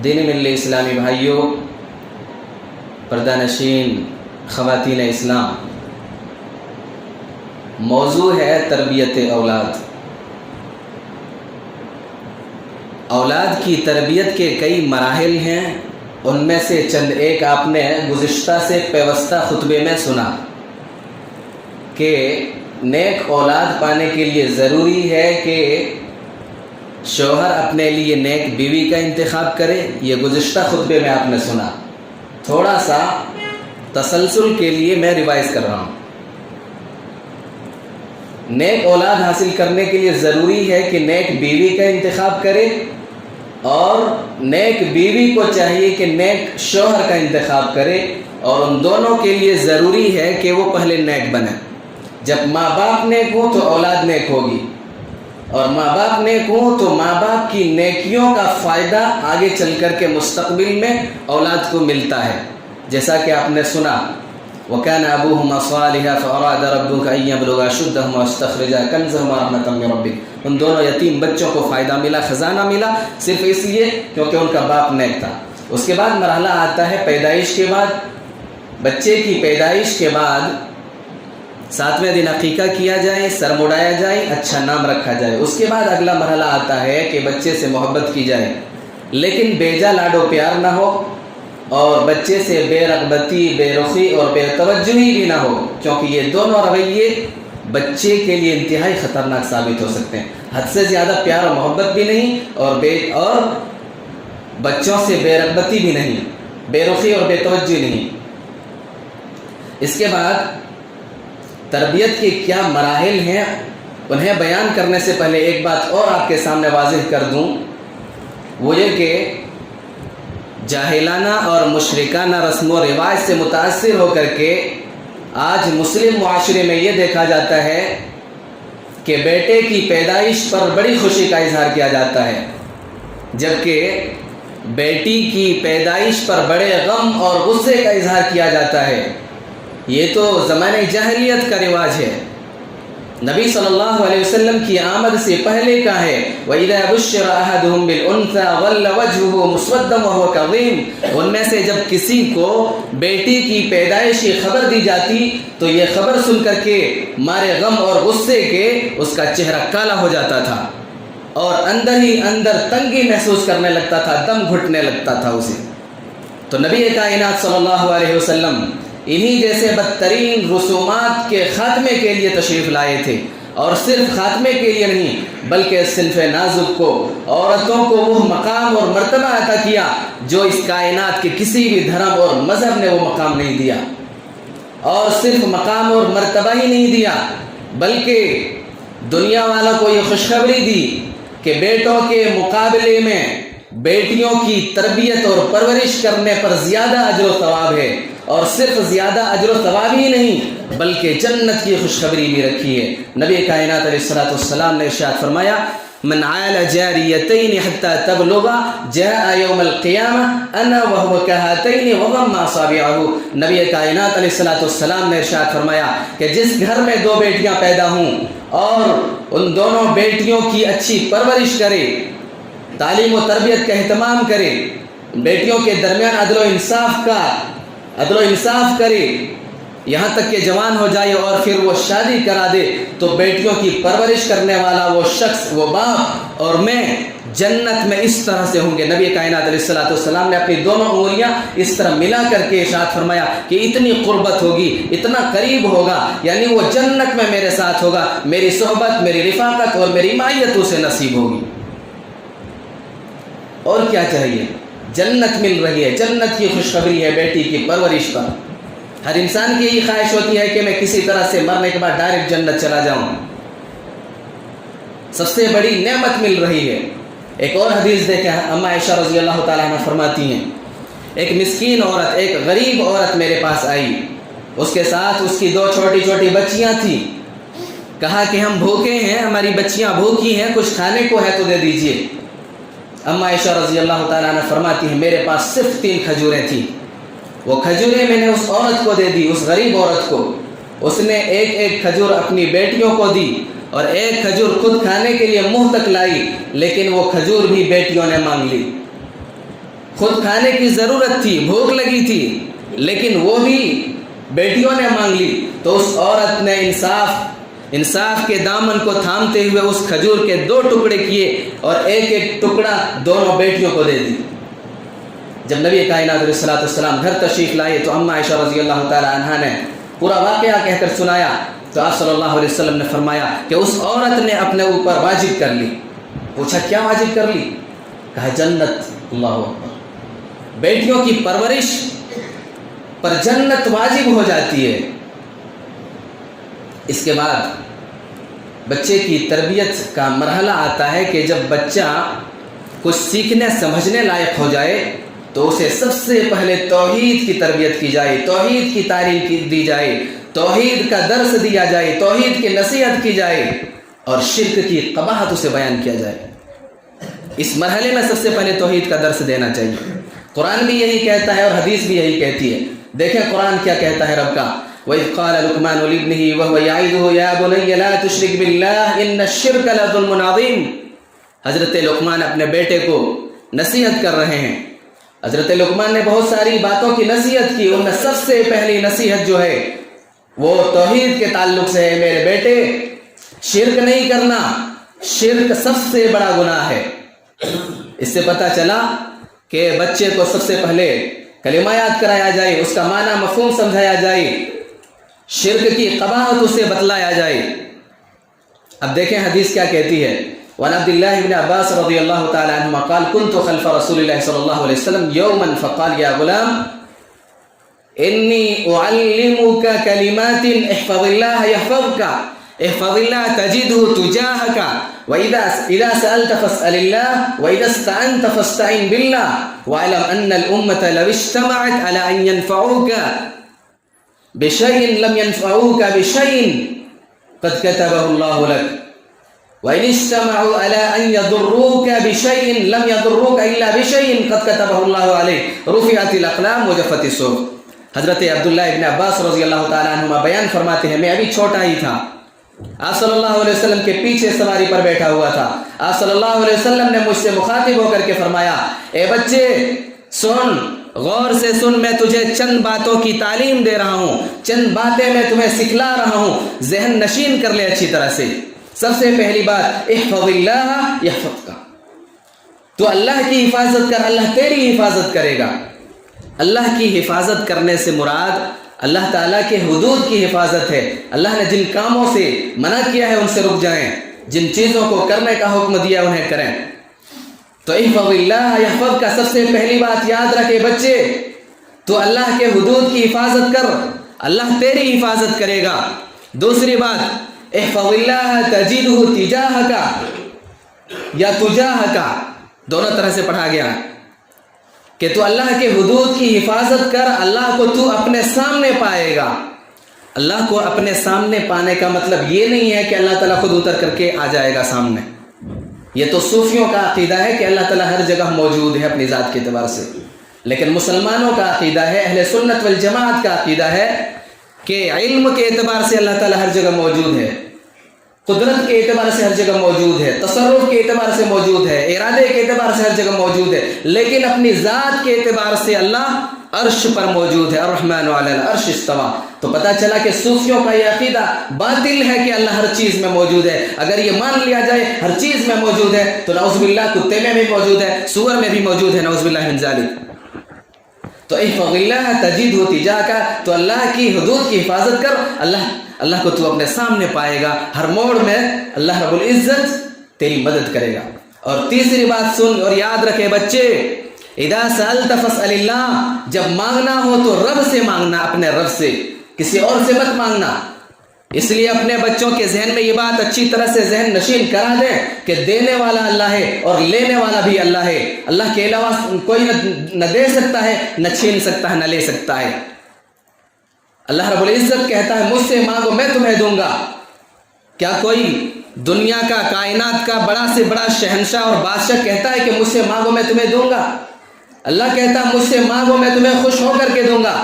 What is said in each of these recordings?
دینی ملی اسلامی بھائیوں، پردہ نشین خواتین اسلام، موضوع ہے تربیت اولاد۔ اولاد کی تربیت کے کئی مراحل ہیں، ان میں سے چند ایک آپ نے گزشتہ سے پیوستہ خطبے میں سنا کہ نیک اولاد پانے کے لیے ضروری ہے کہ شوہر اپنے لیے نیک بیوی کا انتخاب کرے۔ یہ گزشتہ خطبے میں آپ نے سنا۔ تھوڑا سا تسلسل کے لیے میں ریوائز کر رہا ہوں۔ نیک اولاد حاصل کرنے کے لیے ضروری ہے کہ نیک بیوی کا انتخاب کرے، اور نیک بیوی کو چاہیے کہ نیک شوہر کا انتخاب کرے، اور ان دونوں کے لیے ضروری ہے کہ وہ پہلے نیک بنے۔ جب ماں باپ نیک ہوں تو اولاد نیک ہوگی، اور ماں باپ نیک ہوں تو ماں باپ کی نیکیوں کا فائدہ آگے چل کر کے مستقبل میں اولاد کو ملتا ہے۔ جیسا کہ آپ نے سنا وَكَانَ أَبُوهُمَا صَالِحًا فَأَرَادَ رَبُّكَ أَن يَبْلُغَا أَشُدَّهُمَا وَيَسْتَخْرِجَا كَنزَهُمَا رَحْمَةً مِّن رَّبِّكَ۔ ان دونوں یتیم بچوں کو فائدہ ملا، خزانہ ملا، صرف اس لیے کیونکہ ان کا باپ نیک تھا۔ اس کے بعد مرحلہ آتا ہے پیدائش کے بعد۔ بچے کی پیدائش کے بعد 7ویں دن عقیقہ کیا جائے، سر مڑایا جائے، اچھا نام رکھا جائے۔ اس کے بعد اگلا مرحلہ آتا ہے کہ بچے سے محبت کی جائے، لیکن بیجا لاڈو پیار نہ ہو، اور بچے سے بے رغبتی، بے رخی اور بے توجہی بھی نہ ہو، کیونکہ یہ دونوں رویے بچے کے لیے انتہائی خطرناک ثابت ہو سکتے ہیں۔ حد سے زیادہ پیار و محبت بھی نہیں، اور بچوں سے بے رغبتی بھی نہیں، بے رخی اور بے توجہی نہیں۔ اس کے بعد تربیت کے کیا مراحل ہیں، انہیں بیان کرنے سے پہلے ایک بات اور آپ کے سامنے واضح کر دوں، وہ یہ کہ جاہلانہ اور مشرکانہ رسم و رواج سے متاثر ہو کر کے آج مسلم معاشرے میں یہ دیکھا جاتا ہے کہ بیٹے کی پیدائش پر بڑی خوشی کا اظہار کیا جاتا ہے، جبکہ بیٹی کی پیدائش پر بڑے غم اور غصے کا اظہار کیا جاتا ہے۔ یہ تو زمانہ جاہلیت کا رواج ہے۔ نبی صلی اللہ علیہ وسلم کی آمد سے پہلے کا ہے وَإِذَا بُشِّرَ أَحَدُهُم بِالْأُنثَىٰ ظَلَّ وَجْهُهُ مُسْوَدًّا وَهُوَ كَظِيمٌ۔ ان میں سے جب کسی کو بیٹی کی پیدائش کی خبر دی جاتی تو یہ خبر سن کر کے مارے غم اور غصے کے اس کا چہرہ کالا ہو جاتا تھا، اور اندر ہی اندر تنگی محسوس کرنے لگتا تھا، دم گھٹنے لگتا تھا اسے۔ تو نبی کائنات صلی اللہ علیہ وسلم انہی جیسے بدترین رسومات کے خاتمے کے لیے تشریف لائے تھے، اور صرف خاتمے کے لیے نہیں بلکہ صنف نازک کو، عورتوں کو وہ مقام اور مرتبہ عطا کیا جو اس کائنات کے کسی بھی دھرم اور مذہب نے وہ مقام نہیں دیا۔ اور صرف مقام اور مرتبہ ہی نہیں دیا بلکہ دنیا والوں کو یہ خوشخبری دی کہ بیٹوں کے مقابلے میں بیٹیوں کی تربیت اور پرورش کرنے پر زیادہ اجر و ثواب ہے، اور صرف زیادہ اجر و ثواب ہی نہیں بلکہ جنت کی خوشخبری بھی رکھی ہے۔ نبی کائنات علیہ الصلوۃ والسلام نے ارشاد فرمایا من عال جاریتین حتی تبلغا جاء یوم القیامہ انا وهو کہاتین وضم اصابعہ۔ نبی کائنات علیہ الصلوۃ والسلام نے ارشاد فرمایا کہ جس گھر میں 2 بیٹیاں پیدا ہوں اور ان دونوں بیٹیوں کی اچھی پرورش کرے، تعلیم و تربیت کا اہتمام کرے، بیٹیوں کے درمیان عدل و انصاف کرے، یہاں تک کہ جوان ہو جائے اور پھر وہ شادی کرا دے، تو بیٹیوں کی پرورش کرنے والا وہ شخص، وہ باپ اور میں جنت میں اس طرح سے ہوں گے۔ نبی کائنات علیہ الصلوۃ والسلام نے اپنی دونوں انگلیاں اس طرح ملا کر کے ارشاد فرمایا کہ اتنی قربت ہوگی، اتنا قریب ہوگا، یعنی وہ جنت میں میرے ساتھ ہوگا، میری صحبت، میری رفاقت اور میری معیت اسے نصیب ہوگی۔ اور کیا چاہیے؟ جنت مل رہی ہے، جنت کی خوشخبری ہے بیٹی کی پرورش پر۔ ہر انسان کی یہی خواہش ہوتی ہے کہ میں کسی طرح سے مرنے کے بعد ڈائریکٹ جنت چلا جاؤں۔ سب سے بڑی نعمت مل رہی ہے۔ ایک اور حدیث دیکھیں، اما عائشہ رضی اللہ تعالیٰ عنہ فرماتی ہیں ایک مسکین عورت، ایک غریب عورت میرے پاس آئی، اس کے ساتھ اس کی 2 چھوٹی چھوٹی بچیاں تھیں۔ کہا کہ ہم بھوکے ہیں، ہماری بچیاں بھوکی ہیں، کچھ کھانے کو ہے تو دے دیجئے۔ اما عائشہ رضی اللہ تعالیٰ عنہ فرماتی ہیں میرے پاس صرف 3 کھجوریں تھیں، وہ کھجوریں میں نے اس عورت کو دے دی، اس غریب عورت کو۔ اس نے ایک ایک کھجور اپنی بیٹیوں کو دی اور ایک کھجور خود کھانے کے لیے منہ تک لائی، لیکن وہ کھجور بھی بیٹیوں نے مانگ لی۔ خود کھانے کی ضرورت تھی، بھوک لگی تھی، لیکن وہ بھی بیٹیوں نے مانگ لی، تو اس عورت نے انصاف کے دامن کو تھامتے ہوئے اس کھجور کے 2 ٹکڑے کیے اور ایک ٹکڑا دونوں بیٹیوں کو دے دی۔ جب نبی کائنات علیہ الصلوۃ والسلام گھر تشریف لائے تو اماں عائشہ رضی اللہ تعالی عنہا نے پورا واقعہ کہہ کر سنایا، تو آپ صلی اللہ علیہ وسلم نے فرمایا کہ اس عورت نے اپنے اوپر واجب کر لی۔ پوچھا کیا واجب کر لی؟ کہا جنت۔ اللہ اکبر، بیٹیوں کی پرورش پر جنت واجب ہو جاتی ہے۔ اس کے بعد بچے کی تربیت کا مرحلہ آتا ہے کہ جب بچہ کچھ سیکھنے سمجھنے لائق ہو جائے تو اسے سب سے پہلے توحید کی تربیت کی جائے، توحید کی تعلیم دی جائے، توحید کا درس دیا جائے، توحید کی نصیحت کی جائے اور شرک کی قباحت اسے بیان کیا جائے۔ اس مرحلے میں سب سے پہلے توحید کا درس دینا چاہیے۔ قرآن بھی یہی کہتا ہے اور حدیث بھی یہی کہتی ہے۔ دیکھیں قرآن کیا کہتا ہے رب کا، وَإِذْ قَالَ لُقْمَانُ لِابْنِهِ وَهُوَ يَعِظُهُ يَا بُنَيَّ لَا تُشْرِكْ بِاللَّهِ إِنَّ الشِّرْكَ لَظُلْمٌ عَظِيمٌ۔ حضرت لقمان اپنے بیٹے کو نصیحت کر رہے ہیں۔ حضرت لقمان نے بہت ساری باتوں کی نصیحت کی، ان میں سب سے پہلی نصیحت جو ہے وہ توحید کے تعلق سے ہے۔ میرے بیٹے شرک نہیں کرنا، شرک سب سے بڑا گناہ ہے۔ اس سے پتہ چلا کہ بچے کو سب سے پہلے کلمہ یاد کرایا جائے، اس کا معنی مفہوم سمجھایا جائے، شرک کی قباحت اسے بتلایا جائے۔ اب دیکھیں حدیث کیا کہتی ہے۔ وعن عبد الله بن عباس رضي الله تعالى عنهما قال كنت خلف رسول الله صلى الله عليه وسلم يوما فقال يا غلام إني أعلمك كلمات احفظ الله يحفظك احفظ الله تجده تجاهك وإذا سألت فاسأل الله وإذا استعنت فاستعن بالله واعلم أن الأمة لو اجتمعت على أن ينفعوك بشيء لم ينفعوك بشيء قد كتبه الله لك وَإِنِ اجْتَمَعُوا عَلَىٰ أَن يَضُرُّوكَ بِشَيْءٍ لَمْ يَضُرُّوكَ إِلَّا بِشَيْءٍ قَدْ كَتَبَهُ اللَّهُ عَلَيْكَ رُفِعَتِ الْأَقْلَامُ وَجَفَّتِ الصُّحُفُ۔ حضرت عبداللہ ابن عباس رضی اللہ تعالیٰ عنہما بیان فرماتے ہیں، میں ابھی چھوٹا ہی تھا، آپ صلی اللہ علیہ وسلم کے پیچھے سواری پر بیٹھا ہوا تھا۔ آپ صلی اللہ علیہ وسلم نے مجھ سے مخاطب ہو کر کے فرمایا، اے بچے سن، غور سے سن، میں تجھے چند باتوں کی تعلیم دے رہا ہوں، چند باتیں میں تمہیں سکھلا رہا ہوں، ذہن نشین کر لے اچھی طرح سے۔ سب سے پہلی بات، احفظ اللہ یحفظک، تو اللہ کی حفاظت کر، اللہ تیری حفاظت کرے گا۔ اللہ کی حفاظت کرنے سے مراد اللہ تعالیٰ کے حدود کی حفاظت ہے۔ اللہ نے جن کاموں سے منع کیا ہے ان سے رک جائیں، جن چیزوں کو کرنے کا حکم دیا انہیں کریں۔ تو احفظ اللہ یحفظک کا سب سے پہلی بات یاد رکھے بچے، تو اللہ کے حدود کی حفاظت کر، اللہ تیری حفاظت کرے گا۔ دوسری بات، احفظ اللہ تجدہ تجاہک یا تجاہک، دونوں طرح سے پڑھا گیا کہ تو اللہ کے حدود کی حفاظت کر، اللہ کو تو اپنے سامنے پائے گا۔ اللہ کو اپنے سامنے پانے کا مطلب یہ نہیں ہے کہ اللہ تعالیٰ خود اتر کر کے آ جائے گا سامنے۔ یہ تو صوفیوں کا عقیدہ ہے کہ اللہ تعالیٰ ہر جگہ موجود ہے اپنی ذات کے اعتبار سے، لیکن مسلمانوں کا عقیدہ ہے، اہل سنت والجماعت کا عقیدہ ہے کہ علم کے اعتبار سے اللہ تعالیٰ ہر جگہ موجود ہے، قدرت کے اعتبار سے ہر جگہ موجود ہے، تصرف کے اعتبار سے موجود ہے، ارادے کے اعتبار سے ہر جگہ موجود ہے، لیکن اپنی ذات کے اعتبار سے اللہ عرش پر موجود ہے۔ الرحمن علی العرش استویٰ۔ تو پتہ چلا کہ صوفیوں کا یہ عقیدہ باطل ہے کہ اللہ ہر چیز میں موجود ہے۔ اگر یہ مان لیا جائے ہر چیز میں موجود ہے تو نعوذ باللہ کتے میں بھی موجود ہے، سور میں بھی موجود ہے، نعوذ باللہ من ذالک۔ تو احفظ اللہ تجدہ تجاہک، تو اللہ کی حدود کی حفاظت کر، اللہ کو تو اپنے سامنے پائے گا، ہر موڑ میں اللہ رب العزت تیری مدد کرے گا۔ اور تیسری بات سن اور یاد رکھے بچے، اذا سألت فاسأل اللہ، جب مانگنا ہو تو رب سے مانگنا، اپنے رب سے، کسی اور سے مت مانگنا۔ اس لیے اپنے بچوں کے ذہن میں یہ بات اچھی طرح سے ذہن نشین کرا دیں کہ دینے والا اللہ ہے اور لینے والا بھی اللہ ہے، اللہ کے علاوہ کوئی نہ دے سکتا ہے، نہ چھین سکتا ہے، نہ لے سکتا ہے۔ اللہ رب العزت کہتا ہے مجھ سے مانگو میں تمہیں دوں گا۔ کیا کوئی دنیا کا، کائنات کا بڑا سے بڑا شہنشاہ اور بادشاہ کہتا ہے کہ مجھ سے مانگو میں تمہیں دوں گا؟ اللہ کہتا ہے مجھ سے مانگو میں تمہیں خوش ہو کر کے دوں گا۔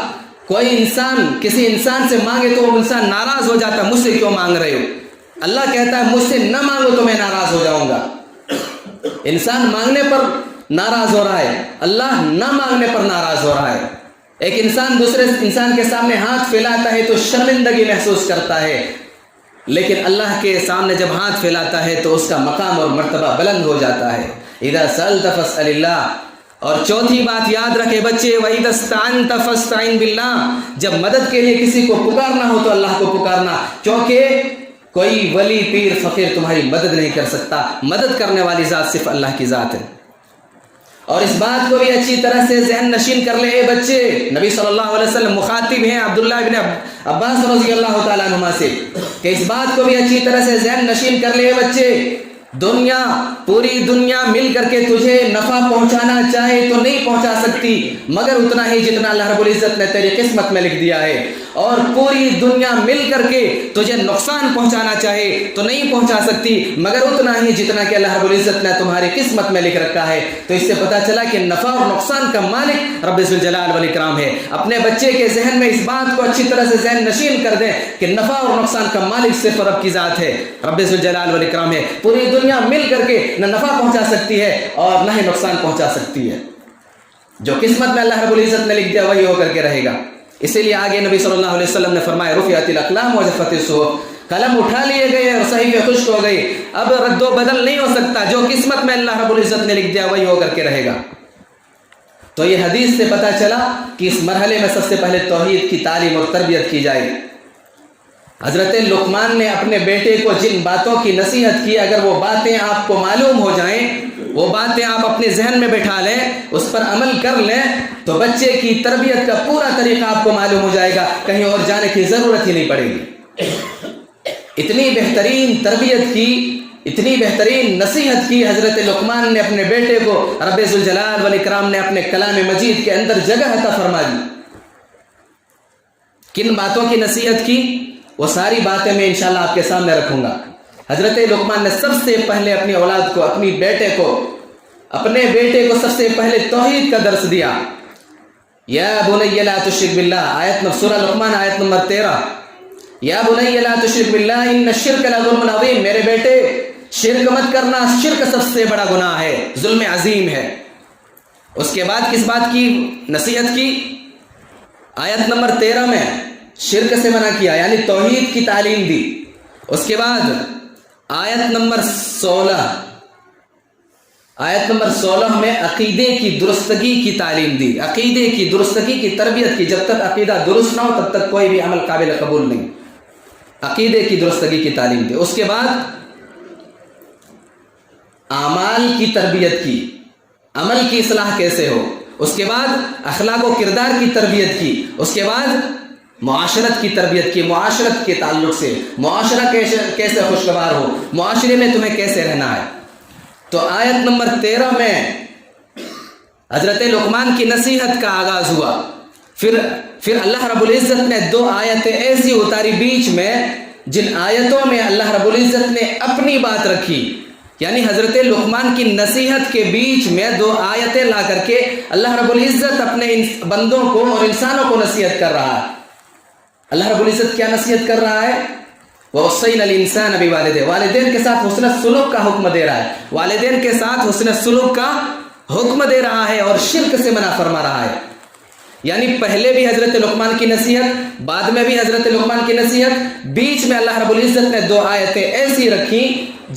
کوئی انسان کسی انسان سے مانگے تو وہ انسان ناراض ہو جاتا ہے، مجھ سے کیوں مانگ رہے ہو؟ اللہ کہتا ہے مجھ سے نہ مانگو تو میں ناراض ہو جاؤں گا۔ انسان مانگنے پر ناراض ہو رہا ہے، اللہ نہ مانگنے پر ناراض ہو رہا ہے۔ ایک انسان دوسرے انسان کے سامنے ہاتھ پھیلاتا ہے تو شرمندگی محسوس کرتا ہے، لیکن اللہ کے سامنے جب ہاتھ پھیلاتا ہے تو اس کا مقام اور مرتبہ بلند ہو جاتا ہے۔ اذا سألت فاسأل اللہ۔ اور چوتھی بات یاد رکھے بچے، وَإِذَا اسْتَعَنْتَ فَاسْتَعِنْ بِاللَّهِ۔ جب مدد کے لیے کسی کو پکارنا ہو تو اللہ کو پکارنا، کیونکہ کوئی ولی پیر فقیر تمہاری مدد نہیں کر سکتا، مدد کرنے والی ذات صرف اللہ کی ذات ہے۔ اور اس بات کو بھی اچھی طرح سے ذہن نشین کر لے اے بچے، نبی صلی اللہ علیہ وسلم مخاطب ہیں عبداللہ بن عباس رضی اللہ تعالیٰ عنہما سے، کہ اس بات کو بھی اچھی طرح سے ذہن نشین کر لے اے بچے، دنیا پوری دنیا مل کر کے تجھے نفع پہنچانا چاہے تو نہیں پہنچا سکتی، مگر اتنا ہی جتنا اللہ رب العزت نے تیری قسمت میں لکھ دیا ہے، اور پوری دنیا مل کر کے تجھے نقصان پہنچانا چاہے تو نہیں پہنچا سکتی، مگر اتنا ہی جتنا کہ اللہ رب العزت نے تمہاری قسمت میں لکھ رکھا ہے۔ تو اس سے پتہ چلا کہ نفع اور نقصان کا مالک رب ذوالجلال والاکرام ہے۔ اپنے بچے کے ذہن میں اس بات کو اچھی طرح سے ذہن نشین کر دیں کہ نفع اور نقصان کا مالک صرف رب کی ذات ہے، رب ذوالجلال والاکرام ہے۔ پوری دنیا مل کر کے نہ نفع پہنچا سکتی ہے اور نہ ہی نقصان پہنچا سکتی ہے۔ جو قسمت میں اللہ رب العزت نے لکھ دیا وہی ہو کر کے رہے گا۔ اسی لیے آگے نبی صلی اللہ علیہ وسلم نے فرمایا رفعت الاقلام وجفت الصحف، قلم اٹھا لیے گئے اور صحیفے خشک ہو گئے، اب رد و بدل نہیں ہو سکتا، جو قسمت میں اللہ رب العزت نے لکھ دیا وہی ہو کر کے رہے گا۔ تو یہ حدیث سے پتہ چلا کہ اس مرحلے میں سب سے پہلے توحید کی تعلیم اور تربیت کی جائے۔ حضرت لقمان نے اپنے بیٹے کو جن باتوں کی نصیحت کی، اگر وہ باتیں آپ کو معلوم ہو جائیں، وہ باتیں آپ اپنے ذہن میں بٹھا لیں، اس پر عمل کر لیں، تو بچے کی تربیت کا پورا طریقہ آپ کو معلوم ہو جائے گا، کہیں اور جانے کی ضرورت ہی نہیں پڑے گی۔ اتنی بہترین تربیت کی، اتنی بہترین نصیحت کی حضرت لقمان نے اپنے بیٹے کو، رب ذوالجلال والاکرام نے اپنے کلام مجید کے اندر جگہ عطا فرما دی۔ کن باتوں کی نصیحت کی؟ وہ ساری باتیں میں انشاءاللہ آپ کے سامنے رکھوں گا۔ حضرت لقمان نے سب سے پہلے اپنی اولاد کو، اپنے بیٹے کو سب سے پہلے توحید کا درس دیا۔ یا بنی لا تشرک باللہ، سورہ لقمان آیت نمبر 13۔ یا بنی لا تشرک باللہ ان الشرک لظلم عظیم، میرے بیٹے شرک مت کرنا، شرک سب سے بڑا گناہ ہے، ظلم عظیم ہے۔ اس کے بعد کس بات کی نصیحت کی؟ آیت نمبر 13 میں شرک سے منع کیا، یعنی توحید کی تعلیم دی۔ اس کے بعد آیت نمبر 16 میں عقیدے کی درستگی کی تعلیم دی، عقیدے کی درستگی کی تربیت کی۔ جب تک عقیدہ درست نہ ہو تب تک کوئی بھی عمل قابل قبول نہیں، عقیدے کی درستگی کی تعلیم دی۔ اس کے بعد اعمال کی تربیت کی، عمل کی اصلاح کیسے ہو۔ اس کے بعد اخلاق و کردار کی تربیت کی۔ اس کے بعد معاشرت کی تربیت کی، معاشرت کے تعلق سے معاشرہ کیسے خوشگوار ہو، معاشرے میں تمہیں کیسے رہنا ہے۔ تو آیت نمبر 13 میں حضرت لقمان کی نصیحت کا آغاز ہوا۔ پھر اللہ رب العزت نے 2 آیتیں ایسی اتاری بیچ میں، جن آیتوں میں اللہ رب العزت نے اپنی بات رکھی، یعنی حضرت لقمان کی نصیحت کے بیچ میں 2 آیتیں لا کر کے اللہ رب العزت اپنے بندوں کو اور انسانوں کو نصیحت کر رہا ہے۔ اللہ رب العزت کیا نصیحت کر رہا ہے؟ وَوَصَّيْنَا الْإِنسَانَ بِوَالِدَيْهِ، والدین کے ساتھ حسن سلوک کا حکم دے رہا ہے، والدین کے ساتھ حسن سلوک کا حکم دے رہا ہے اور شرک سے منع فرما رہا ہے۔ یعنی پہلے بھی حضرت لقمان کی نصیحت، بعد میں بھی حضرت لقمان کی نصیحت، بیچ میں اللہ رب العزت نے 2 آیتیں ایسی رکھی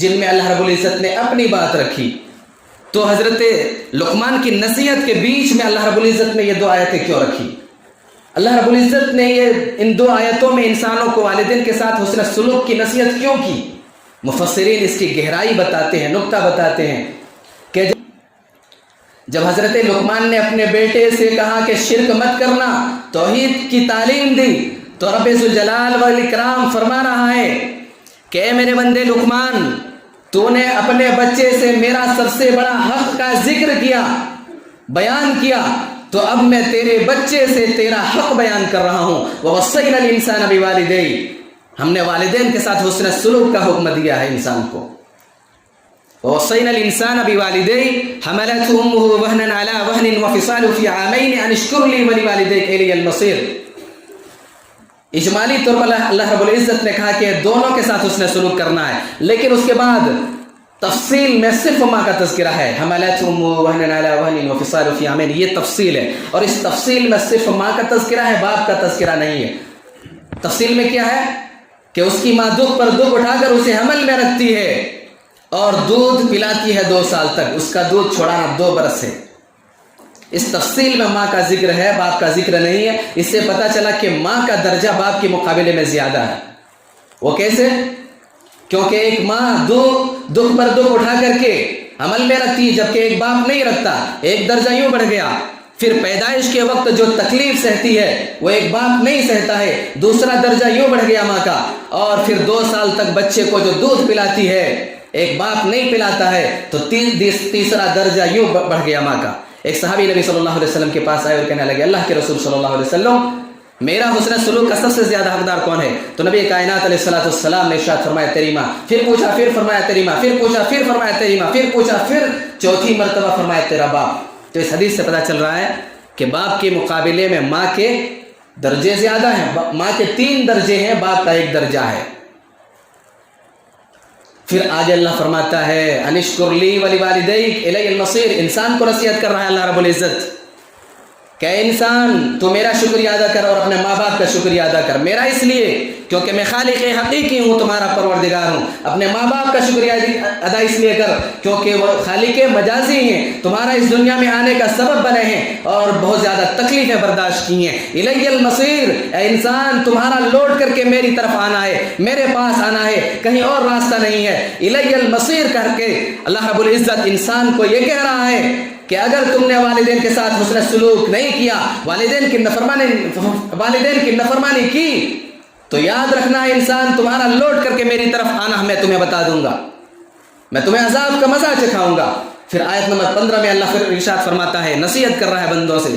جن میں اللہ رب العزت نے اپنی بات رکھی۔ تو حضرت لقمان کی نصیحت کے بیچ میں اللہ رب العزت نے یہ 2 آیتیں کیوں رکھی؟ اللہ رب العزت نے ان 2 آیتوں میں انسانوں کو والدین کے ساتھ حسن سلوک کی نصیحت کیوں کی؟ مفسرین اس کی گہرائی بتاتے ہیں، نقطہ بتاتے ہیں کہ جب حضرت لقمان نے اپنے بیٹے سے کہا کہ شرک مت کرنا، توحید کی تعلیم دی، تو رب ذوالجلال والاکرام فرما رہا ہے کہ اے میرے بندے لقمان، تو نے اپنے بچے سے میرا سب سے بڑا حق کا ذکر کیا، بیان کیا، تو اب میں تیرے بچے سے تیرا حق بیان کر رہا ہوں۔ وَوَصَّيْنَا الْإِنسَانَ بِوَالِدَيْهِ، ہم نے والدین کے ساتھ حسن سلوک کا حکم دیا ہے انسان کو۔ وَوَصَّيْنَا الْإِنسَانَ بِوَالِدَيْهِ حَمَلَتْهُ أُمُّهُ وَهْنًا عَلَى وَهْنٍ وَفِصَالُهُ فِي عَامَيْنِ أَنِ اشْكُرْ لِي وَلِوَالِدَيْكَ إِلَيَّ الْمَصِيرُ۔ اجمالی طور پر اللہ رب العزت نے کہا کہ دونوں کے ساتھ حسن سلوک کرنا ہے، لیکن اس کے بعد تفصیل میں صرف ماں کا تذکرہ ہے، حملت وهن على وهن وفصال في عامين، یہ تفصیل ہے، اور اس تفصیل میں صرف ماں کا تذکرہ ہے، باپ کا تذکرہ نہیں ہے۔ تفصیل میں کیا ہے کہ اس کی ماں دکھ پر دکھ اٹھا کر اسے حمل میں رکھتی ہے اور دودھ پلاتی ہے 2 سال تک، اس کا دودھ چھوڑانا 2 برس ہے۔ اس تفصیل میں ماں کا ذکر ہے، باپ کا ذکر نہیں ہے۔ اس سے پتہ چلا کہ ماں کا درجہ باپ کے مقابلے میں زیادہ ہے۔ وہ کیسے؟ کیونکہ ایک ماں دکھ پر دکھ اٹھا کر کے عمل میں رکھتی ہے، جبکہ ایک باپ نہیں رکھتا۔ ایک درجہ یوں بڑھ گیا، پھر پیدائش کے وقت جو تکلیف سہتی ہے وہ ایک باپ نہیں سہتا ہے۔ دوسرا درجہ یوں بڑھ گیا ماں کا، اور پھر 2 سال تک بچے کو جو دودھ پلاتی ہے ایک باپ نہیں پلاتا ہے، تو تیسرا درجہ یوں بڑھ گیا ماں کا۔ ایک صحابی نبی صلی اللہ علیہ وسلم کے پاس آئے اور کہنے لگے، اللہ کے رسول صلی اللہ علیہ وسلم، میرا حسن سلوک کا سب سے زیادہ حقدار کون ہے؟ تو نبی کائنات علیہ السلام نے ارشاد فرمایا تیری ماں، پھر پوچھا، پھر فرمایا تیری ماں، پھر پوچھا، پھر فرمایا تیری ماں، پھر پوچھا، پھر چوتھی مرتبہ فرمایا تیرا باپ۔ تو اس حدیث سے پتہ چل رہا ہے کہ باپ کے مقابلے میں ماں کے درجے زیادہ ہیں۔ ماں کے 3 درجے ہیں، باپ کا 1 درجہ ہے۔ پھر آگے اللہ فرماتا ہے انشکر لی ولوالدیک الی المصیر، انسان کو نصیحت کر رہا ہے اللہ رب العزت کہ انسان تو میرا شکریہ ادا کر اور اپنے ماں باپ کا شکریہ ادا کر۔ میرا اس لیے کیونکہ میں خالق حقیقی ہوں، تمہارا پروردگار ہوں۔ اپنے ماں باپ کا شکریہ ادا اس لیے کر کیونکہ وہ خالق مجازی ہیں، تمہارا اس دنیا میں آنے کا سبب بنے ہیں اور بہت زیادہ تکلیفیں برداشت کی ہیں۔ الی المصیر، اے انسان تمہارا لوٹ کر کے میری طرف آنا ہے، میرے پاس آنا ہے، کہیں اور راستہ نہیں ہے۔ الی المصیر کر کے اللہ رب العزت انسان کو یہ کہہ رہا ہے کہ اگر تم نے والدین کے ساتھ حسن سلوک نہیں کیا، والدین کی نافرمانی کی، تو یاد رکھنا ہے انسان تمہارا لوٹ کر کے میری طرف آنا، میں تمہیں بتا دوں گا، میں تمہیں عذاب کا مزہ چکھاؤں گا۔ پھر آیت نمبر 15 میں اللہ پھر ارشاد فرماتا ہے، نصیحت کر رہا ہے بندوں سے،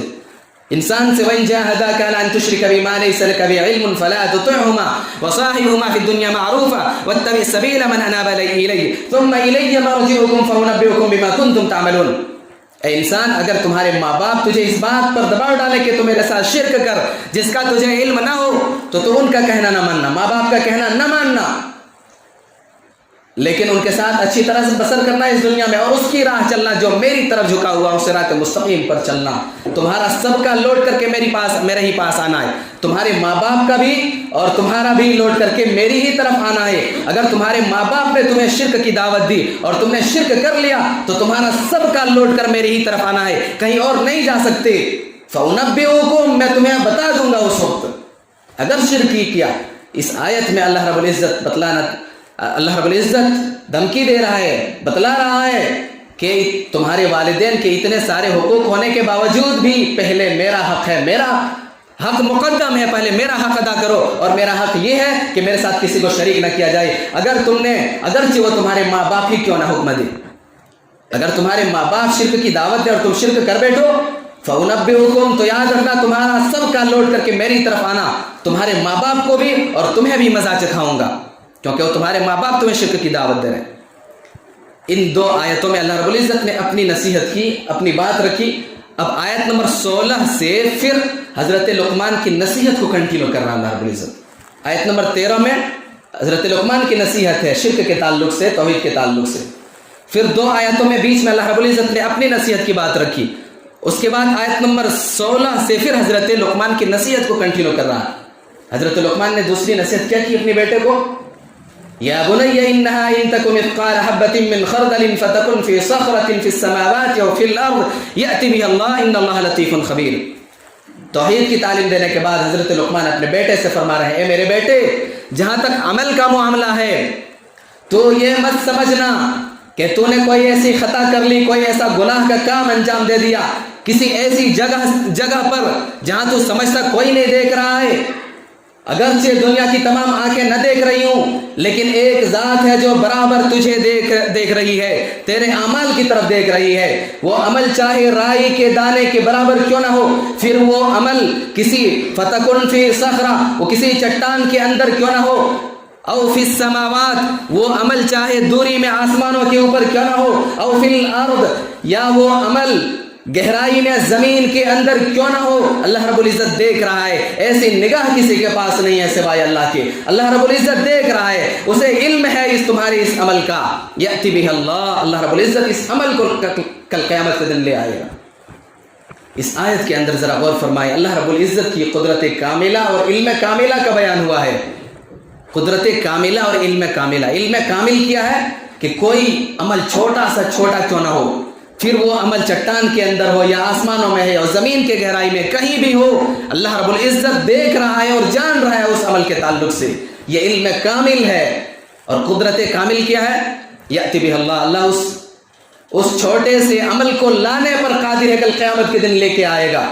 انسان سے وَإِن جَاهَدَاكَ عَلَىٰ أَن تُشْرِكَ بِمَا لَيْسَ لَكَ بِهِ عِلْمٌ فَلَا تُطِعْهُمَا وَصَاحِبْهُمَا فِي الدُّنْيَا مَعْرُوفًا وَاتَّبِعْ سَبِيلَ مَنْ أَنَابَ إِلَيَّ ثُمَّ إِلَيَّ مَرْجِعُكُمْ فَأُنَبِّئُكُم بِمَا كُنتُمْ تَعْمَلُونَ۔ اے انسان، اگر تمہارے ماں باپ تجھے اس بات پر دباؤ ڈالے کہ تو میرے ساتھ شرک کر جس کا تجھے علم نہ ہو، تو ان کا کہنا نہ ماننا، ماں باپ کا کہنا نہ ماننا، لیکن ان کے ساتھ اچھی طرح سے بسر کرنا اس دنیا میں، اور اس کی راہ چلنا جو میری طرف جھکا ہوا، اس صراط مستقیم پر چلنا۔ تمہارا سب کا لوٹ کر کے میرے ہی پاس آنا ہے، تمہارے ماں باپ کا بھی اور تمہارا بھی لوٹ کر کے میری ہی طرف آنا ہے۔ اگر تمہارے ماں باپ نے تمہیں شرک کی دعوت دی اور تم نے شرک کر لیا، تو تمہارا سب کا لوٹ کر میری ہی طرف آنا ہے، کہیں اور نہیں جا سکتے۔ فَأُنَبِّئُكُم، میں تمہیں بتا دوں گا اس وقت اگر شرک کیا۔ اس آیت میں اللہ رب العزت دھمکی دے رہا ہے، بتلا رہا ہے کہ تمہارے والدین کے اتنے سارے حقوق ہونے کے باوجود بھی پہلے میرا حق ہے، میرا حق مقدم ہے، پہلے میرا حق ادا کرو، اور میرا حق یہ ہے کہ میرے ساتھ کسی کو شریک نہ کیا جائے۔ اگرچہ وہ تمہارے ماں باپ ہی کیوں نہ حکم دے، اگر تمہارے ماں باپ شرک کی دعوت دے اور تم شرک کر بیٹھو، فَأُنَبِّئُكُم، تو یاد رکھنا تمہارا سب کا لوٹ کر کے میری طرف آنا، تمہارے ماں باپ کو بھی اور تمہیں بھی مزہ چکھاؤں گا، کیونکہ وہ تمہارے ماں باپ تمہیں شرک کی دعوت دے رہے ہیں۔ ان 2 آیتوں میں اللہ رب العزت نے اپنی نصیحت کی، اپنی بات رکھی۔ اب آیت نمبر 16 سے پھر حضرت لقمان کی نصیحت کو کنٹینیو کر رہا اللہ رب العزت۔ آیت نمبر 13 میں حضرت لقمان کی نصیحت ہے شرک کے تعلق سے، توحید کے تعلق سے۔ پھر 2 آیتوں میں بیچ میں اللہ رب العزت نے اپنی نصیحت کی بات رکھی۔ اس کے بعد آیت نمبر 16 سے پھر حضرت لقمان کی نصیحت کو کنٹینیو کر رہا ہے۔ حضرت لقمان نے دوسری نصیحت کیا کی اپنے بیٹے کو؟ یا بنی انہا ان تک مثقال حبۃ من خردل فتکن فی صخرۃ فی السماوات او فی الارض یأتی بها اللہ ان اللہ لطیف خبیر۔ توحید کی تعلیم دینے کے بعد حضرت لقمان اپنے بیٹے سے فرما رہے ہیں، اے میرے بیٹے، جہاں تک عمل کا معاملہ ہے تو یہ مت سمجھنا کہ تو نے کوئی ایسی خطا کر لی، کوئی ایسا گناہ کا کام انجام دے دیا کسی ایسی جگہ پر جہاں تو سمجھتا کوئی نہیں دیکھ رہا ہے۔ اگرچہ دنیا کی تمام آنکھیں نہ دیکھ رہی ہوں، لیکن ایک ذات ہے جو برابر تجھے دیکھ رہی ہے، تیرے اعمال کی طرف دیکھ رہی ہے۔ وہ عمل چاہے رائی کے دانے کے برابر کیوں نہ ہو، پھر وہ عمل کسی فتکن فی صخرہ، وہ کسی چٹان کے اندر کیوں نہ ہو، او فی السماوات، وہ عمل چاہے دوری میں آسمانوں کے اوپر کیوں نہ ہو، او فی الارض، یا وہ عمل گہرائی میں زمین کے اندر کیوں نہ ہو، اللہ رب العزت دیکھ رہا ہے. ایسی نگاہ کسی کے پاس نہیں ہے سوائے اللہ کے. اللہ رب العزت دیکھ رہا ہے، اسے علم ہے اس تمہارے اس عمل کا. یأتی بہ اللہ، اللہ رب العزت اس عمل کو کل قیامت کے دن لے آئے گا. اس آیت کے اندر ذرا غور فرمائے، اللہ رب العزت کی قدرت کاملہ اور علم کاملہ کا بیان ہوا ہے. قدرت کاملہ اور علم کاملہ. علم کامل کیا ہے کہ کوئی عمل چھوٹا سا چھوٹا کیوں نہ ہو، پھر وہ عمل چٹان کے اندر ہو یا آسمانوں میں ہے اور زمین کے گہرائی میں کہیں بھی ہو، اللہ رب العزت دیکھ رہا ہے اور جان رہا ہے اس عمل کے تعلق سے. یہ علم کامل ہے. اور قدرت کامل کیا ہے؟ یأتی بہ اللہ، اللہ اس چھوٹے سے عمل کو لانے پر قادر ہے. کل قیامت کے دن لے کے آئے گا.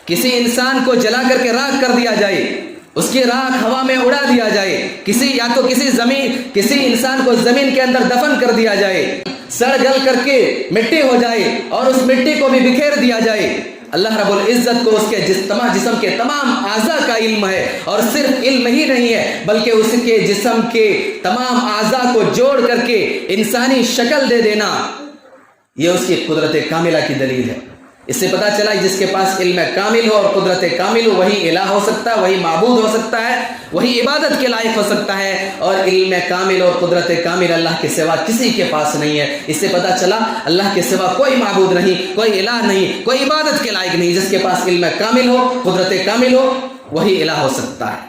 کسی انسان کو جلا کر کے راکھ کر دیا جائے، اس کی راکھ ہوا میں اڑا دیا جائے، کسی انسان کو زمین کے اندر دفن کر دیا جائے، سڑ گل کر کے مٹی ہو جائے اور اس مٹی کو بھی بکھیر دیا جائے. اللہ رب العزت کو اس کے جسم کے تمام اعضاء کا علم ہے. اور صرف علم ہی نہیں ہے بلکہ اس کے جسم کے تمام اعضاء کو جوڑ کر کے انسانی شکل دے دینا، یہ اس کی قدرت کاملہ کی دلیل ہے. اس سے پتہ چلا جس کے پاس علم کامل ہو اور قدرت کامل ہو وہی الہ ہو سکتا ہے، وہی معبود ہو سکتا ہے، وہی عبادت کے لائق ہو سکتا ہے. اور علم کامل اور قدرت کامل اللہ کے سوا کسی کے پاس نہیں ہے. اس سے پتہ چلا اللہ کے سوا کوئی معبود نہیں، کوئی الہ نہیں، کوئی عبادت کے لائق نہیں. جس کے پاس علم کامل ہو، قدرت کامل ہو، وہی الہ ہو سکتا ہے.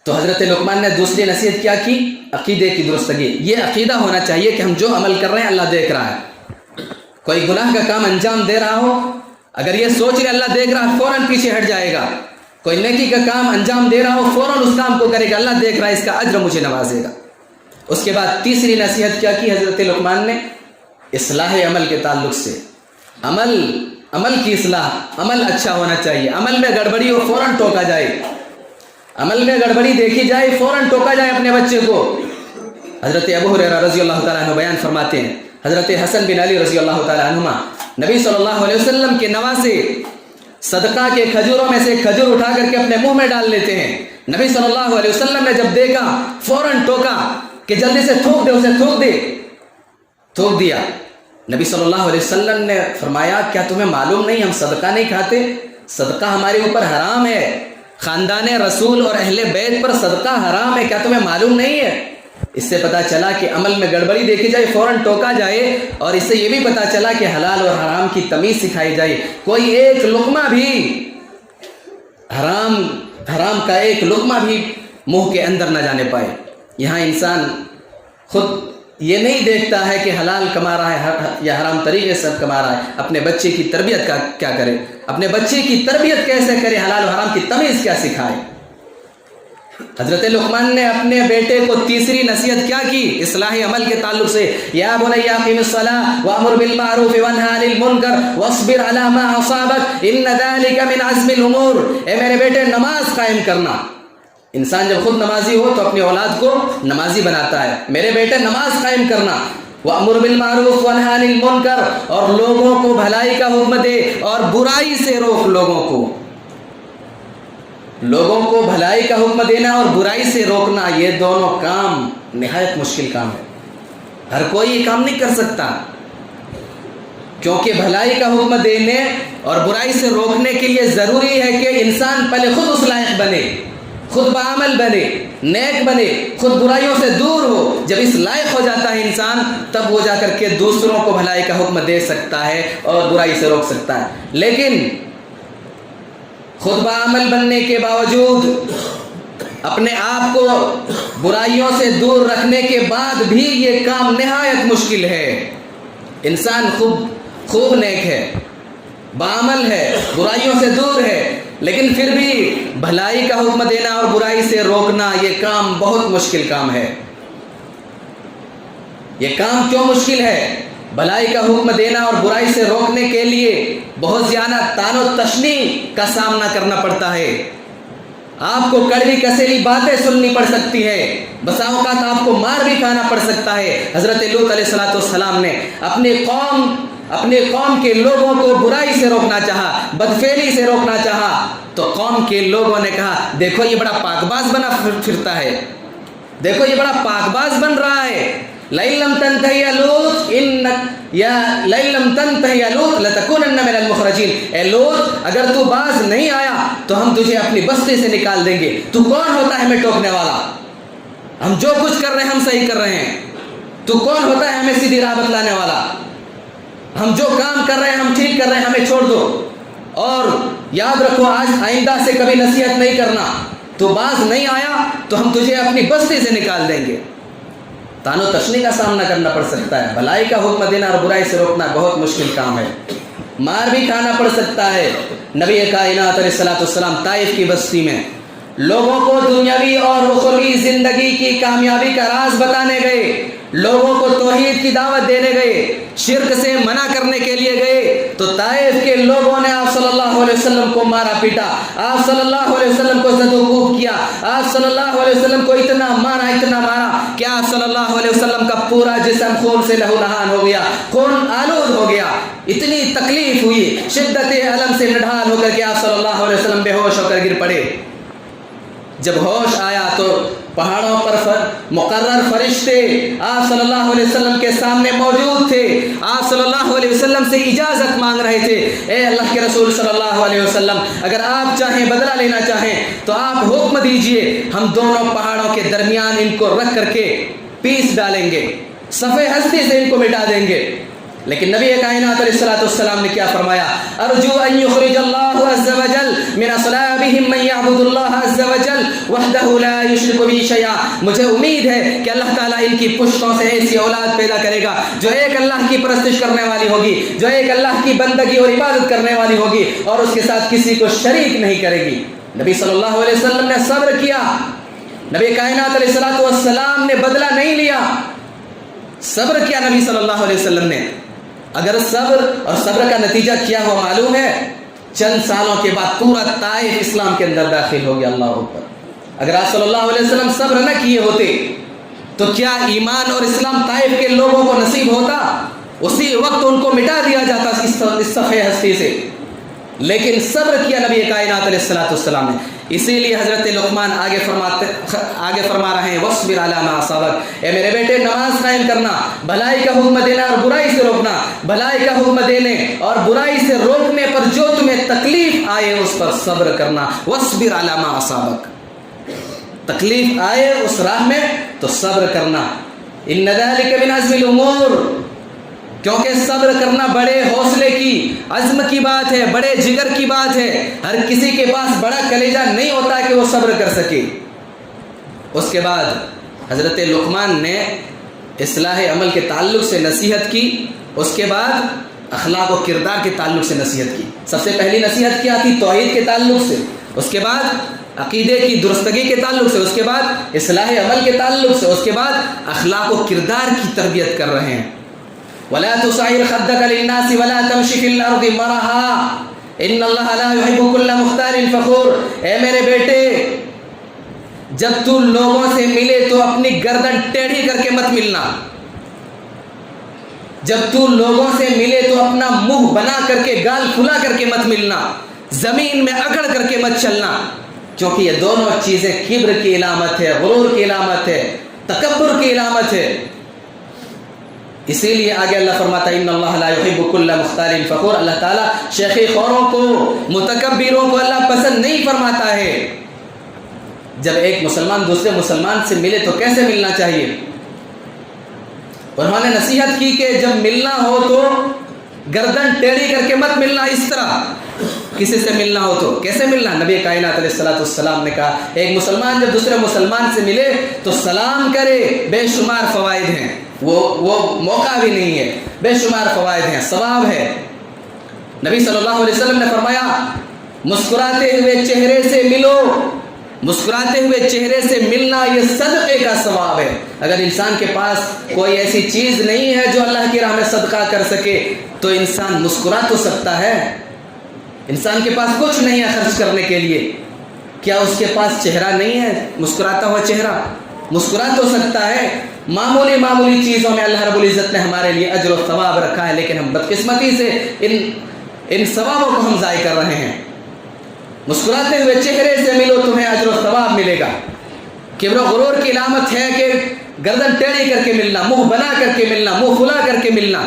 تو حضرت لقمان نے دوسری نصیحت کیا کی؟ عقیدے کی درستگی. یہ عقیدہ ہونا چاہیے کہ ہم جو عمل کر رہے ہیں اللہ دیکھ رہا ہے. کوئی گناہ کا کام انجام دے رہا ہو، اگر یہ سوچ لے اللہ دیکھ رہا ہے فوراً پیچھے ہٹ جائے گا. کوئی نیکی کا کام انجام دے رہا ہو فوراً اس کام کو کرے گا، اللہ دیکھ رہا ہے، اس کا اجر مجھے نوازے گا. اس کے بعد تیسری نصیحت کیا کی حضرت لقمان نے؟ اصلاح عمل کے تعلق سے. عمل کی اصلاح، عمل اچھا ہونا چاہیے. عمل میں گڑبڑی ہو فوراً ٹوکا جائے، عمل میں گڑبڑی دیکھی جائے فوراً ٹوکا جائے اپنے بچے کو. حضرت ابو ہریرہ رضی اللہ تعالیٰ عنہ بیان فرماتے ہیں، حضرت حسن بن علی رضی اللہ تعالیٰ عنہما نبی صلی اللہ علیہ وسلم کے نواسے صدقہ کے کھجوروں میں سے کھجور اٹھا کر کے اپنے منہ میں ڈال لیتے ہیں. نبی صلی اللہ علیہ وسلم نے جب دیکھا فوراً ٹوکا کہ جلدی سے تھوک دے، اسے تھوک دیا. نبی صلی اللہ علیہ وسلم نے فرمایا کیا تمہیں معلوم نہیں ہم صدقہ نہیں کھاتے؟ صدقہ ہمارے اوپر حرام ہے، خاندان رسول اور اہل بیت پر صدقہ حرام ہے، کیا تمہیں معلوم نہیں ہے؟ اس سے پتہ چلا کہ عمل میں گڑبڑی دیکھی جائے فوراً ٹوکا جائے. اور اس سے یہ بھی پتہ چلا کہ حلال اور حرام کی تمیز سکھائی جائے. کوئی ایک لقمہ بھی حرام کا ایک لقمہ بھی منہ کے اندر نہ جانے پائے. یہاں انسان خود یہ نہیں دیکھتا ہے کہ حلال کما رہا ہے یا حرام طریقے سے کما رہا ہے. اپنے بچے کی تربیت کا کیا کرے، اپنے بچے کی تربیت کیسے کرے، حلال و حرام کی تمیز کیا سکھائے. حضرت لقمان نے اپنے بیٹے کو تیسری نصیحت کیا کی اصلاح عمل کے تعلق سے؟ یا بنی اقیم الصلاۃ وامر بالمعروف وانہی عن المنکر واصبر علی ما اصابک ان ذلک من عزم الامور. اے میرے بیٹے نماز قائم کرنا. انسان جب خود نمازی ہو تو اپنی اولاد کو نمازی بناتا ہے. میرے بیٹے نماز قائم کرنا. وامر بالمعروف وانہی عن المنکر، اور لوگوں کو بھلائی کا حکم دے اور برائی سے روک. لوگوں کو بھلائی کا حکم دینا اور برائی سے روکنا، یہ دونوں کام نہایت مشکل کام ہے. ہر کوئی یہ کام نہیں کر سکتا، کیونکہ بھلائی کا حکم دینے اور برائی سے روکنے کے لیے ضروری ہے کہ انسان پہلے خود اس لائق بنے، خود بعمل بنے، نیک بنے، خود برائیوں سے دور ہو. جب اس لائق ہو جاتا ہے انسان تب وہ جا کر کے دوسروں کو بھلائی کا حکم دے سکتا ہے اور برائی سے روک سکتا ہے. لیکن خود بعمل بننے کے باوجود اپنے آپ کو برائیوں سے دور رکھنے کے بعد بھی یہ کام نہایت مشکل ہے. انسان خوب نیک ہے، بعمل ہے، برائیوں سے دور ہے، لیکن پھر بھی بھلائی کا حکم دینا اور برائی سے روکنا یہ کام بہت مشکل کام ہے. یہ کام کیوں مشکل ہے؟ بھلائی کا حکم دینا اور برائی سے روکنے کے لیے بہت زیادہ تان و تشنیع کا سامنا کرنا پڑتا ہے. آپ کو کڑوی کسیلی باتیں سننی پڑ سکتی ہے، بسا اوقات آپ کو مار بھی کھانا پڑ سکتا ہے. حضرت لوط علیہ السلام نے اپنے قوم کے لوگوں کو برائی سے روکنا چاہا، بدفعلی سے روکنا چاہا، تو قوم کے لوگوں نے کہا دیکھو یہ بڑا پاک باز بنا پھرتا ہے، دیکھو یہ بڑا پاک باز بن رہا ہے، لئن لم تنتهي يا لوط لئن لم تنتهي يا لوط لتكونن من المخرجين. اے لوط اگر تو باز نہیں آیا تو ہم تجھے اپنی بستی سے نکال دیں گے. تو کون ہوتا ہے ہمیں ٹوکنے والا؟ ہم جو کچھ کر رہے ہیں ہم صحیح کر رہے ہیں. تو کون ہوتا ہے ہمیں سیدھی راہ بتلانے والا؟ ہم جو کام کر رہے ہیں ہم ٹھیک کر رہے ہیں, ہمیں چھوڑ دو. اور یاد رکھو آج آئندہ سے کبھی نصیحت نہیں کرنا. تو باز نہیں آیا تو ہم تجھے اپنی بستی سے نکال دیں گے. تان و تشنی کا سامنا کرنا پڑ سکتا ہے. بھلائی کا حکم دینا اور برائی سے روکنا بہت مشکل کام ہے. مار بھی کھانا پڑ سکتا ہے. نبی کائنات علیہ الصلوۃ والسلام طائف کی بستی میں لوگوں کو دنیاوی اور اخروی زندگی کی کامیابی کا راز بتانے گئے. لوگوں کو توحید کی دعوت دینے گئے, شرک سے منع کرنے کے لیے گئے. تو طائف کے لوگوں نے آپ صلی اللہ علیہ وسلم کو مارا پیٹا, آپ صلی اللہ علیہ وسلم کو زد و کوب کیا, آپ صلی اللہ علیہ وسلم کو اتنا مارا کہ آپ صلی اللہ علیہ وسلم کا پورا جسم خون سے لہو نہان ہو گیا, خون آلود ہو گیا. اتنی تکلیف ہوئی, شدت الم سے نڈھال ہو کر کے آپ صلی اللہ علیہ وسلم بے ہوش ہو کر گر پڑے. جب ہوش آیا تو پہاڑوں پر مقرر فرشتے آپ صلی اللہ علیہ وسلم کے سامنے موجود تھے. آپ صلی اللہ علیہ وسلم سے اجازت مانگ رہے تھے. اے اللہ کے رسول صلی اللہ علیہ وسلم, اگر آپ چاہیں بدلہ لینا چاہیں تو آپ حکم دیجئے, ہم دونوں پہاڑوں کے درمیان ان کو رکھ کر کے پیس ڈالیں گے, صفحے ہستی سے ان کو مٹا دیں گے. لیکن نبی کائنات علیہ الصلوۃ والسلام نے کیا فرمایا؟ ارجو ان یخرج اللہ عز وجل من اصلابہم من یعبد اللہ عز وجل وحدہ لا یشرک به شیئا. مجھے امید ہے کہ اللہ تعالیٰ ان کی پشتوں سے ایسی اولاد پیدا کرے گا جو ایک اللہ کی پرستش کرنے والی ہوگی, جو ایک اللہ کی بندگی اور عبادت کرنے والی ہوگی اور اس کے ساتھ کسی کو شریک نہیں کرے گی. نبی صلی اللہ علیہ وسلم نے صبر کیا. نبی کائنات علیہ الصلوۃ والسلام نے بدلہ نہیں لیا, صبر کیا نبی صلی اللہ علیہ وسلم نے. اگر صبر اور صبر کا نتیجہ کیا ہوا معلوم ہے؟ چند سالوں کے بعد پورا طائف اسلام کے اندر داخل ہو گیا. اللہ اکبر. اگر آپ صلی اللہ علیہ وسلم صبر نہ کیے ہوتے تو کیا ایمان اور اسلام طائف کے لوگوں کو نصیب ہوتا؟ اسی وقت ان کو مٹا دیا جاتا اس صفحے ہستی سے. لیکن صبر کیا نبی کائنات علیہ الصلوۃ والسلام نے. اسی لیے حضرت لقمان آگے فرما رہے ہیں وَاصْبِرْ عَلَىٰ مَا أَصَابَكَ. اے میرے بیٹے نماز قائم کرنا, بھلائی کا حکم دینا اور برائی سے روکنا, بھلائی کا حکم دینے اور برائی سے روکنے پر جو تمہیں تکلیف آئے اس پر صبر کرنا. وَاصْبِرْ عَلَىٰ مَا أَصَابَكَ. تکلیف آئے اس راہ میں تو صبر کرنا. إِنَّ ذَلِكَ مِنْ عَزْمِ الْأُمُورِ. کیونکہ صبر کرنا بڑے حوصلے کی, عزم کی بات ہے, بڑے جگر کی بات ہے. ہر کسی کے پاس بڑا کلیجہ نہیں ہوتا کہ وہ صبر کر سکے. اس کے بعد حضرت لقمان نے اصلاح عمل کے تعلق سے نصیحت کی, اس کے بعد اخلاق و کردار کے تعلق سے نصیحت کی. سب سے پہلی نصیحت کیا تھی؟ توحید کے تعلق سے, اس کے بعد عقیدے کی درستگی کے تعلق سے, اس کے بعد اصلاح عمل کے تعلق سے, اس کے بعد اخلاق و کردار کی تربیت کر رہے ہیں. ولا تصعر خدك للناس ولا تمشي في الارض مرحا ان الله لا يحب كل مختال فخور. اے میرے بیٹے, جب تو لوگوں سے ملے تو اپنی گردن ٹیڑھی کر کے مت ملنا. جب تو لوگوں سے ملے تو اپنا منہ بنا کر کے, گال کھلا کر کے مت ملنا. زمین میں اکڑ کر کے مت چلنا, کیونکہ یہ دونوں چیزیں کبر کی علامت ہے, غرور کی علامت ہے, تکبر کی علامت ہے. اسی لیے آگے اللہ فرماتا ہے ان اللہ لا يحب كل مختال فخور. اللہ تعالیٰ شیخی خوروں کو, متکبروں کو اللہ پسند نہیں فرماتا ہے. جب ایک مسلمان دوسرے مسلمان سے ملے تو کیسے ملنا چاہیے؟ انہوں نے نصیحت کی کہ جب ملنا ہو تو گردن ٹیڑھی کر کے مت ملنا. اس طرح کسی سے ملنا ہو تو کیسے ملنا؟ نبی کائنات علیہ الصلوۃ والسلام نے کہا ایک مسلمان جب دوسرے مسلمان سے ملے تو سلام کرے. بے شمار فوائد ہیں, وہ موقع بھی نہیں ہے, بے شمار فوائد ہیں, ثواب ہے. نبی صلی اللہ علیہ وسلم نے فرمایا مسکراتے ہوئے چہرے سے ملو. مسکراتے ہوئے چہرے سے ملنا یہ صدقے کا ثواب ہے. اگر انسان کے پاس کوئی ایسی چیز نہیں ہے جو اللہ کی راہ میں صدقہ کر سکے تو انسان مسکرا تو سکتا ہے. انسان کے پاس کچھ نہیں ہے خرچ کرنے کے لیے, کیا اس کے پاس چہرہ نہیں ہے, مسکراتا ہوا چہرہ؟ مسکرا تو سکتا ہے. معمولی چیزوں میں اللہ رب العزت نے ہمارے لیے اجر و ثواب رکھا ہے, لیکن ہم بدقسمتی سے ان ثوابوں کو ہم ضائع کر رہے ہیں. مسکراتے ہوئے چہرے سے ملو, تمہیں اجر و ثواب ملے گا. کبر و غرور کی علامت ہے کہ گردن ٹیڑھی کر کے ملنا، منہ بنا کر کے ملنا، منہ کھلا کر کے ملنا،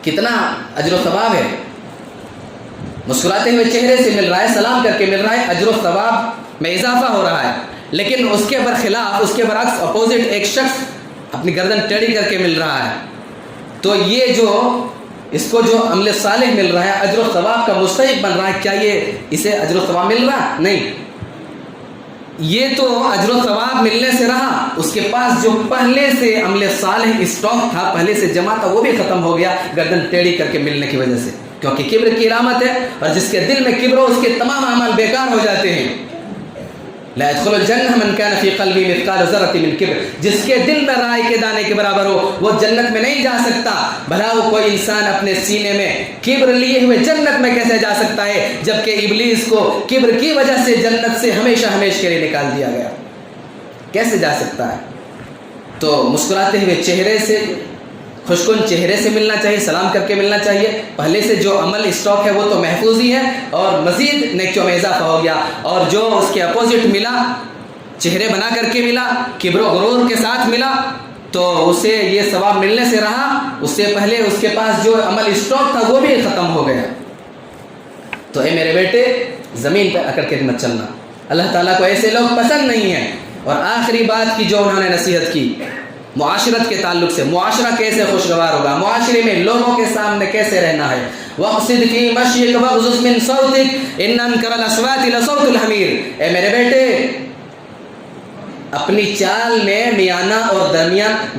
کتنا اجر و ثواب ہے. مسکراتے ہوئے چہرے سے مل رہا ہے، سلام کر کے مل رہا ہے، اجر و ثواب میں اضافہ ہو رہا ہے. لیکن اس کے برخلاف، اس کے برعکس اپوزٹ ایک شخص اپنی گردن ٹیڑھی کر کے مل رہا ہے، تو یہ جو اس کو جو عمل صالح مل رہا ہے، اجر و ثواب کا مستحق بن رہا ہے، کیا یہ اسے اجر و ثواب مل رہا؟ نہیں. یہ تو اجر و ثواب ملنے سے رہا، اس کے پاس جو پہلے سے عمل صالح اسٹاک تھا، پہلے سے جمع تھا، وہ بھی ختم ہو گیا گردن ٹیڑھی کر کے ملنے کی وجہ سے. کیونکہ کبر کی علامت ہے، اور جس کے دل میں کبر ہو اس کے تمام اعمال بیکار ہو جاتے ہیں. لا يدخل الجنہ من كان في قلبه مثقال ذرة من کبر، جس کے دل میں رائی کے دانے کے برابر ہو وہ جنت میں نہیں جا سکتا. بھلا وہ کوئی انسان اپنے سینے میں کبر لیے ہوئے جنت میں کیسے جا سکتا ہے، جبکہ ابلیس کو کبر کی وجہ سے جنت سے ہمیشہ ہمیشہ کے لیے نکال دیا گیا؟ کیسے جا سکتا ہے؟ تو مسکراتے ہوئے چہرے سے، خوشکن چہرے سے ملنا چاہیے، سلام کر کے ملنا چاہیے. پہلے سے جو عمل اسٹاک ہے وہ تو محفوظ ہی ہے، اور مزید نیکیوں میں اضافہ ہو گیا. اور جو اس کے اپوزٹ ملا، چہرے بنا کر کے ملا، کبر و غرور کے ساتھ ملا، تو اسے یہ ثواب ملنے سے رہا، اس سے پہلے اس کے پاس جو عمل اسٹاک تھا وہ بھی ختم ہو گیا. تو اے میرے بیٹے، زمین پہ آ کر کے مت چلنا. اللہ تعالیٰ کو ایسے لوگ پسند نہیں ہیں. اور آخری بات کی جو انہوں نے نصیحت کی معاشرت کے تعلق سے، معاشرہ کیسے خوشگوار ہوگا، معاشرے میں لوگوں کے سامنے کیسے رہنا ہے. وَاقْصِدْ فِي مَشْيِكَ وَاغْضُضْ مِنْ صَوْتِكَ إِنَّ أَنْكَرَ الْأَصْوَاتِ لَصَوْتُ الْحَمِيرِ. اے میرے بیٹے، اپنی چال میں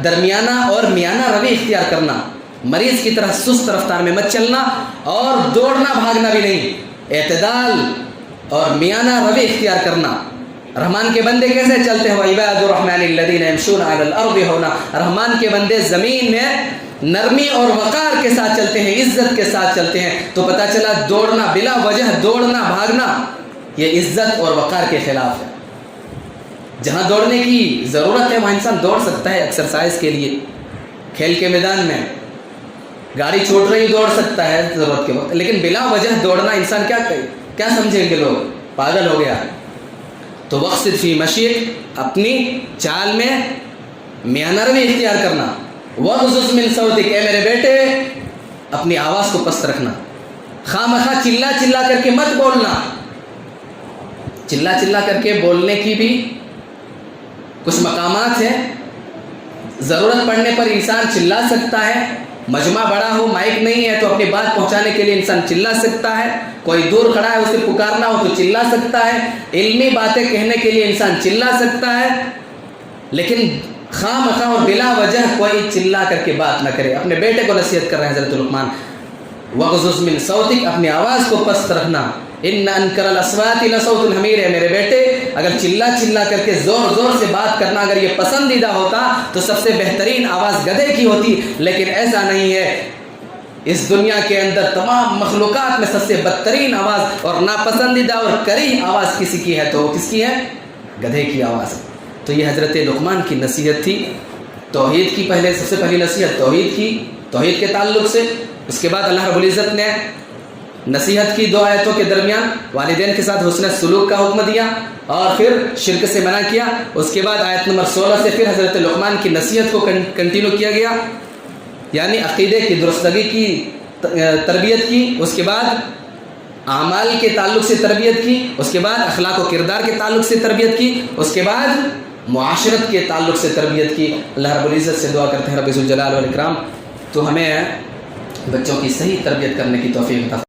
درمیانہ اور میانہ روی اختیار کرنا. مریض کی طرح سست رفتار میں مت چلنا، اور دوڑنا بھاگنا بھی نہیں. اعتدال اور میانہ روی اختیار کرنا. رحمان کے بندے کیسے چلتے ہیں؟ وَعِبَادُ الرَّحْمَنِ الَّذِينَ يَمْشُونَ عَلَى الْأَرْضِ هَوْنًا. رحمان کے بندے زمین میں نرمی اور وقار کے ساتھ چلتے ہیں، عزت کے ساتھ چلتے ہیں. تو پتہ چلا دوڑنا، بلا وجہ دوڑنا بھاگنا، یہ عزت اور وقار کے خلاف ہے. جہاں دوڑنے کی ضرورت ہے وہاں انسان دوڑ سکتا ہے، ایکسرسائز کے لیے. کھیل کے میدان میں گاڑی چھوٹ رہی دوڑ سکتا ہے ضرورت کے وقت، لیکن بلا وجہ دوڑنا انسان کیا سمجھیں گے لوگ؟ پاگل ہو گیا. تو وقصد فی مشیک، اپنی چال میں میانہ روی اختیار کرنا. وغضض من صوتک، اے میرے بیٹے اپنی آواز کو پست رکھنا. خواہ چلا چلا کر کے مت بولنا. چلا چلا کر کے بولنے کی بھی کچھ مقامات ہیں. ضرورت پڑنے پر انسان چلا سکتا ہے. مجمع بڑا ہو، مائک نہیں ہے تو اپنی بات پہنچانے کے لیے انسان چلا سکتا ہے. کوئی دور کھڑا ہے اسے پکارنا ہو تو چلا سکتا ہے. علمی باتیں کہنے کے لیے انسان چلا سکتا ہے. لیکن خواہ مخواہ اور بلا وجہ کوئی چلا کر کے بات نہ کرے. اپنے بیٹے کو نصیحت کر رہے ہیں حضرت لقمان. وغضض من صوتک، اپنی آواز کو پست رکھنا. ان انکر الاصوات لصوت الحمیر. ہے میرے بیٹے، اگر چلا چلا کر کے زور زور سے بات کرنا اگر یہ پسندیدہ ہوتا تو سب سے بہترین آواز گدھے کی ہوتی. لیکن ایسا نہیں ہے. اس دنیا کے اندر تمام مخلوقات میں سب سے بدترین آواز اور ناپسندیدہ اور کری آواز کسی کی ہے تو کس کی ہے؟ گدھے کی آواز. تو یہ حضرت لقمان کی نصیحت تھی. توحید کی سب سے پہلی نصیحت توحید کی، توحید کے تعلق سے. اس کے بعد اللہ رب العزت نے نصیحت کی 2 آیتوں کے درمیان والدین کے ساتھ حسن سلوک کا حکم دیا، اور پھر شرک سے منع کیا. اس کے بعد آیت نمبر 16 سے پھر حضرت لقمان کی نصیحت کو کنٹینیو کیا گیا، یعنی عقیدے کی درستگی کی تربیت کی. اس کے بعد اعمال کے تعلق سے تربیت کی. اس کے بعد اخلاق و کردار کے تعلق سے تربیت کی. اس کے بعد معاشرت کے تعلق سے تربیت کی. اللہ رب العزت سے دعا کرتے ہیں رب ذوالجلال والاکرام تو ہمیں بچوں کی صحیح تربیت کرنے کی توفیق عطا